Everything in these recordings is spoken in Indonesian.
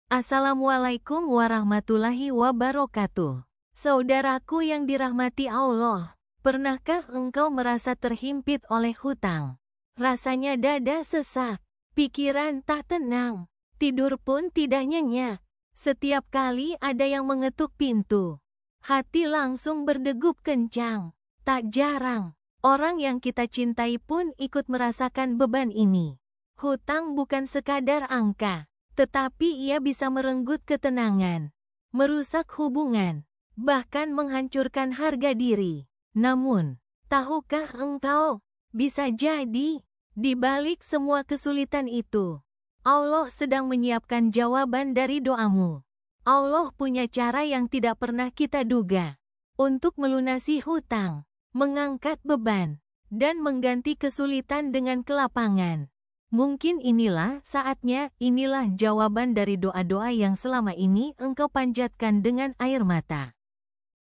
Assalamualaikum warahmatullahi wabarakatuh. Saudaraku yang dirahmati Allah, pernahkah engkau merasa terhimpit oleh hutang? Rasanya dada sesak, pikiran tak tenang, tidur pun tidak nyenyak. Setiap kali ada yang mengetuk pintu, hati langsung berdegup kencang. Tak jarang, orang yang kita cintai pun ikut merasakan beban ini. Hutang bukan sekadar angka, tetapi ia bisa merenggut ketenangan, merusak hubungan, bahkan menghancurkan harga diri. Namun, tahukah engkau, bisa jadi, di balik semua kesulitan itu, Allah sedang menyiapkan jawaban dari doamu. Allah punya cara yang tidak pernah kita duga untuk melunasi hutang, mengangkat beban, dan mengganti kesulitan dengan kelapangan. Mungkin inilah saatnya, inilah jawaban dari doa-doa yang selama ini engkau panjatkan dengan air mata.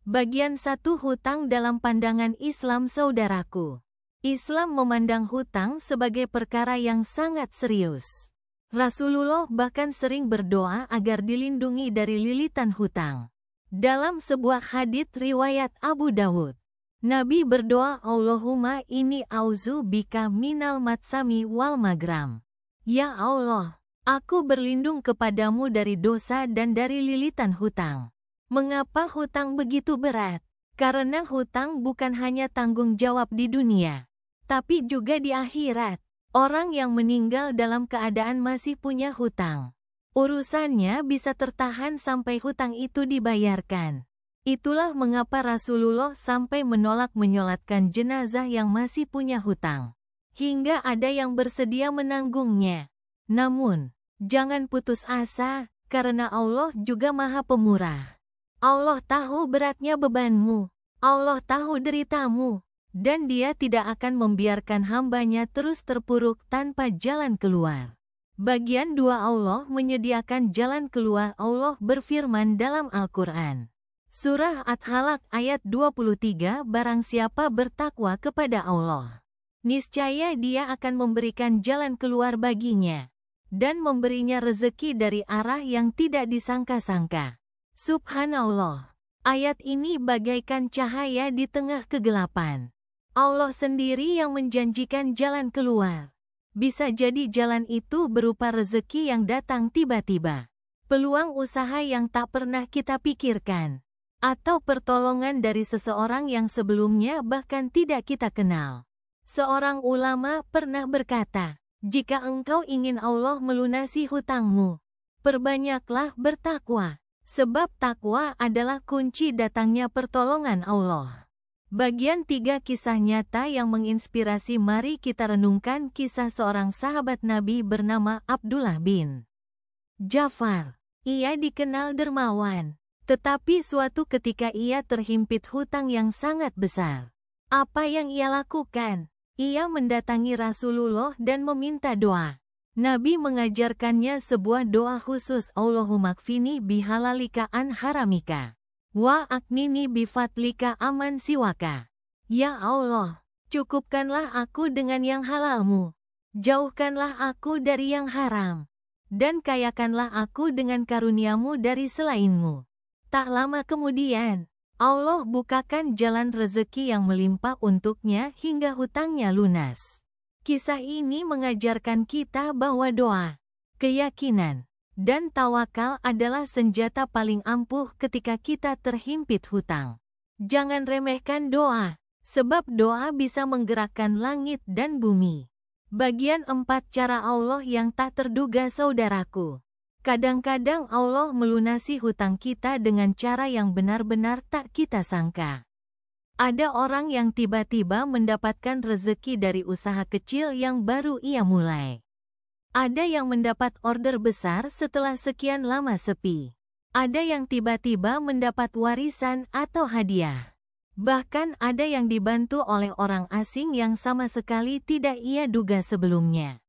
Bagian 1, hutang dalam pandangan Islam. Saudaraku, Islam memandang hutang sebagai perkara yang sangat serius. Rasulullah bahkan sering berdoa agar dilindungi dari lilitan hutang. Dalam sebuah hadits riwayat Abu Dawud, Nabi berdoa, Allahumma inni auzu bika minal matsami wal magram. Ya Allah, aku berlindung kepadamu dari dosa dan dari lilitan hutang. Mengapa hutang begitu berat? Karena hutang bukan hanya tanggung jawab di dunia, tapi juga di akhirat. Orang yang meninggal dalam keadaan masih punya hutang, urusannya bisa tertahan sampai hutang itu dibayarkan. Itulah mengapa Rasulullah sampai menolak menyolatkan jenazah yang masih punya hutang, hingga ada yang bersedia menanggungnya. Namun, jangan putus asa, karena Allah juga Maha Pemurah. Allah tahu beratnya bebanmu, Allah tahu deritamu, dan Dia tidak akan membiarkan hambanya terus terpuruk tanpa jalan keluar. Bagian 2, Allah menyediakan jalan keluar. Allah berfirman dalam Al-Quran. Surah At-Talaq ayat 23, barang siapa bertakwa kepada Allah, niscaya Dia akan memberikan jalan keluar baginya, dan memberinya rezeki dari arah yang tidak disangka-sangka. Subhanallah, ayat ini bagaikan cahaya di tengah kegelapan. Allah sendiri yang menjanjikan jalan keluar. Bisa jadi jalan itu berupa rezeki yang datang tiba-tiba, peluang usaha yang tak pernah kita pikirkan, atau pertolongan dari seseorang yang sebelumnya bahkan tidak kita kenal. Seorang ulama pernah berkata, jika engkau ingin Allah melunasi hutangmu, perbanyaklah bertakwa, sebab takwa adalah kunci datangnya pertolongan Allah. Bagian 3, kisah nyata yang menginspirasi. Mari kita renungkan kisah seorang sahabat Nabi bernama Abdullah bin Ja'far. Ia dikenal dermawan, tetapi suatu ketika ia terhimpit hutang yang sangat besar. Apa yang ia lakukan? Ia mendatangi Rasulullah dan meminta doa. Nabi mengajarkannya sebuah doa khusus, Allahumma kfini bihalalika an haramika, wa aknini bifadlika aman siwaka. Ya Allah, cukupkanlah aku dengan yang halalmu, jauhkanlah aku dari yang haram, dan kayakanlah aku dengan karuniamu dari selainmu. Tak lama kemudian, Allah bukakan jalan rezeki yang melimpah untuknya hingga hutangnya lunas. Kisah ini mengajarkan kita bahwa doa, keyakinan, dan tawakal adalah senjata paling ampuh ketika kita terhimpit hutang. Jangan remehkan doa, sebab doa bisa menggerakkan langit dan bumi. Bagian 4, cara Allah yang tak terduga. Saudaraku, kadang-kadang Allah melunasi hutang kita dengan cara yang benar-benar tak kita sangka. Ada orang yang tiba-tiba mendapatkan rezeki dari usaha kecil yang baru ia mulai. Ada yang mendapat order besar setelah sekian lama sepi. Ada yang tiba-tiba mendapat warisan atau hadiah. Bahkan ada yang dibantu oleh orang asing yang sama sekali tidak ia duga sebelumnya.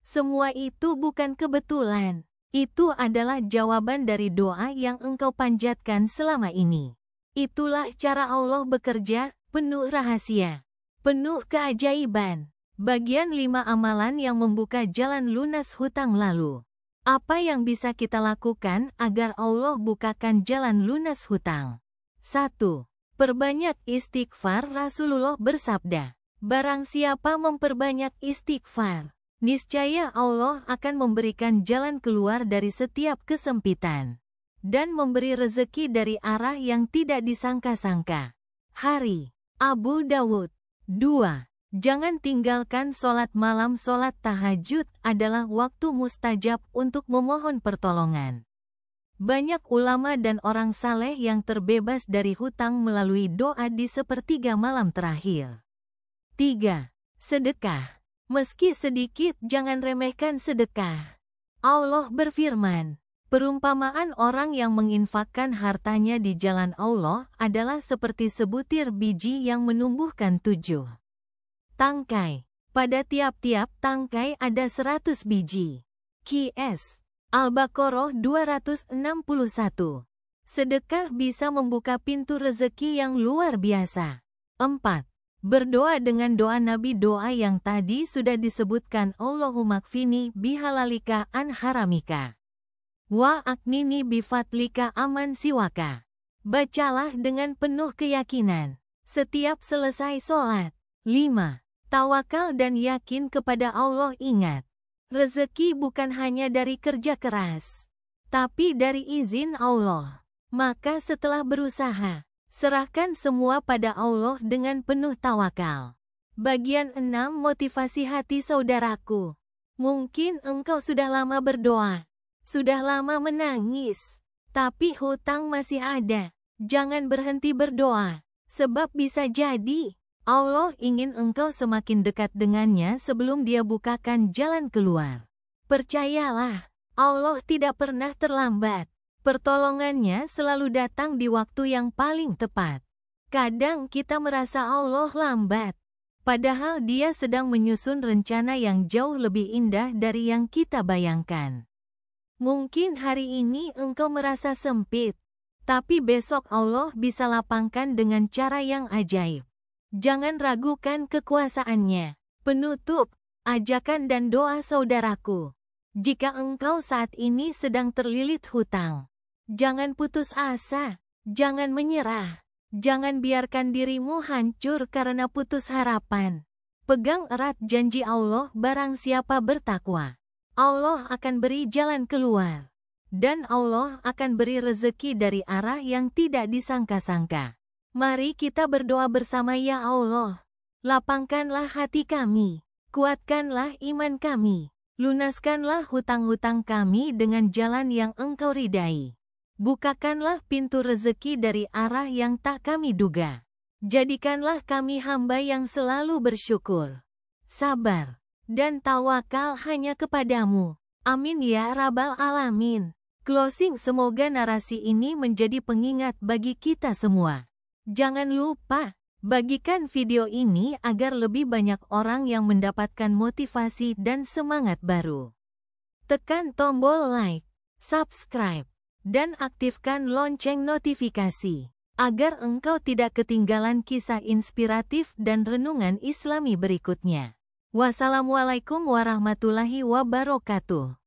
Semua itu bukan kebetulan. Itu adalah jawaban dari doa yang engkau panjatkan selama ini. Itulah cara Allah bekerja, penuh rahasia, penuh keajaiban. Bagian 5, amalan yang membuka jalan lunas hutang. Lalu, Apa yang bisa kita lakukan agar Allah bukakan jalan lunas hutang? 1. Perbanyak istighfar. Rasulullah bersabda, barang siapa memperbanyak istighfar, niscaya Allah akan memberikan jalan keluar dari setiap kesempitan dan memberi rezeki dari arah yang tidak disangka-sangka. Hari Abu Dawud. 2. Jangan tinggalkan sholat malam. Sholat tahajud adalah waktu mustajab untuk memohon pertolongan. Banyak ulama dan orang saleh yang terbebas dari hutang melalui doa di sepertiga malam terakhir. 3. Sedekah. Meski sedikit, jangan remehkan sedekah. Allah berfirman, perumpamaan orang yang menginfakkan hartanya di jalan Allah adalah seperti sebutir biji yang menumbuhkan 7 tangkai. Pada tiap-tiap tangkai ada 100 biji. Qs. Al-Baqarah 261. Sedekah bisa membuka pintu rezeki yang luar biasa. 4. Berdoa dengan doa Nabi. Doa yang tadi sudah disebutkan, Allahumma kfini bihalalika an haramika wa aknini bifadlika aman siwaka. Bacalah dengan penuh keyakinan setiap selesai sholat. 5. Tawakal dan yakin kepada Allah. Ingat, rezeki bukan hanya dari kerja keras, tapi dari izin Allah. Maka setelah berusaha, serahkan semua pada Allah dengan penuh tawakal. Bagian 6. Motivasi hati. Saudaraku, mungkin engkau sudah lama berdoa, sudah lama menangis, tapi hutang masih ada. Jangan berhenti berdoa, sebab bisa jadi Allah ingin engkau semakin dekat dengannya sebelum Dia bukakan jalan keluar. Percayalah, Allah tidak pernah terlambat. Pertolongannya selalu datang di waktu yang paling tepat. Kadang kita merasa Allah lambat, padahal Dia sedang menyusun rencana yang jauh lebih indah dari yang kita bayangkan. Mungkin hari ini engkau merasa sempit, tapi besok Allah bisa lapangkan dengan cara yang ajaib. Jangan ragukan kekuasaannya. Penutup, ajakan dan doa. Saudaraku, jika engkau saat ini sedang terlilit hutang, jangan putus asa, jangan menyerah, jangan biarkan dirimu hancur karena putus harapan. Pegang erat janji Allah, barang siapa bertakwa, Allah akan beri jalan keluar, dan Allah akan beri rezeki dari arah yang tidak disangka-sangka. Mari kita berdoa bersama. Ya Allah, lapangkanlah hati kami, kuatkanlah iman kami, lunaskanlah hutang-hutang kami dengan jalan yang Engkau ridai. Bukakanlah pintu rezeki dari arah yang tak kami duga. Jadikanlah kami hamba yang selalu bersyukur, sabar, dan tawakal hanya kepadamu. Amin ya Rabbal Alamin. Closing. Semoga narasi ini menjadi pengingat bagi kita semua. Jangan lupa, bagikan video ini agar lebih banyak orang yang mendapatkan motivasi dan semangat baru. Tekan tombol like, subscribe, dan aktifkan lonceng notifikasi, agar engkau tidak ketinggalan kisah inspiratif dan renungan Islami berikutnya. Wassalamualaikum warahmatullahi wabarakatuh.